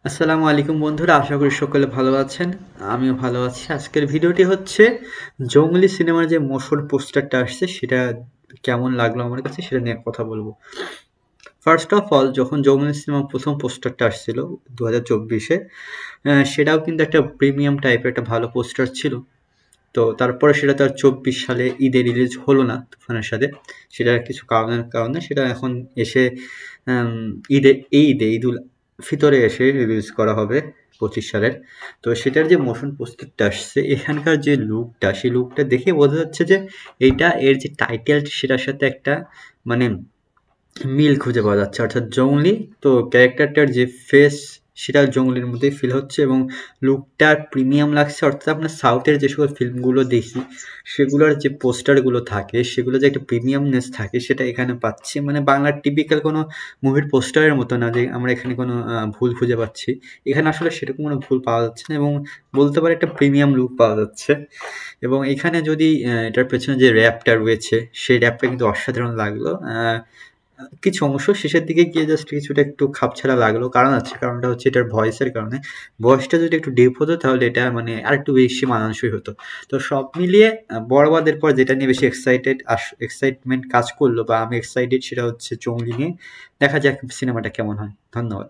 আসসালামু আলাইকুম বন্ধুরা, আশা করি সকলে ভালো আছেন। আমিও ভালো আছি। আজকের ভিডিওটি হচ্ছে জংলি সিনেমার যে মোশন পোস্টারটা আসছে সেটা কেমন লাগলো আমার কাছে সেটা নিয়ে কথা বলবো। ফার্স্ট অফ অল, যখন জংলি সিনেমা প্রথম পোস্টারটা আসছিল 2024-এ, সেটাও কিন্তু একটা প্রিমিয়াম টাইপের একটা ভালো পোস্টার ছিল। তো তারপরে সেটা তো আর 24 সালে ঈদে রিলিজ হলো না তুফানের সাথে। সেটা কিছু কারণের কারণে সেটা এখন এসে আম ঈদে এই ঈদে ঈদুল ফিতরে এসে রিলিজ করা হবে 25 সালের। তো সেটার যে মোশন পোস্টারটা আসছে, এখানকার যে লুকটা, সেই লুকটা দেখে বোঝা যাচ্ছে যে এইটা এর যে টাইটেল সেটার সাথে একটা মানে মিল খুঁজে পাওয়া যাচ্ছে, অর্থাৎ জংলি। তো ক্যারেক্টারটার যে ফেস সেটা জংলির মধ্যেই ফিল হচ্ছে এবং লুকটা প্রিমিয়াম লাগছে। অর্থাৎ আপনার সাউথের যে সকল ফিল্মগুলো দেখি সেগুলোর যে পোস্টারগুলো থাকে সেগুলো যে একটা প্রিমিয়ামনেস থাকে সেটা এখানে পাচ্ছি। মানে বাংলার টিপিক্যাল কোনো মুভির পোস্টারের মতো না যে আমরা এখানে কোনো ভুল খুঁজে পাচ্ছি। এখানে আসলে সেরকম কোনো ভুল পাওয়া যাচ্ছে না এবং বলতে পারি একটা প্রিমিয়াম লুক পাওয়া যাচ্ছে। এবং এখানে যদি এটার পেছনে যে র্যাপটা রয়েছে সেই র্যাপটা কিন্তু অসাধারণ লাগলো। কিছু অংশ শেষের দিকে গিয়ে জাস্ট কিছুটা একটু খাপছাড়া লাগলো, কারণ আছে, কারণটা হচ্ছে এটার ভয়েসের কারণে। ভয়েসটা যদি একটু ডিপ হতো তাহলে এটা মানে আরেকটু বেশি মানানসই হতো। তো সব মিলিয়ে বড়বাদের পর যেটা নিয়ে বেশি এক্সাইটমেন্ট কাজ করলো বা আমি এক্সাইটেড সেটা হচ্ছে জংলি নিয়ে। দেখা যাক সিনেমাটা কেমন হয়। ধন্যবাদ।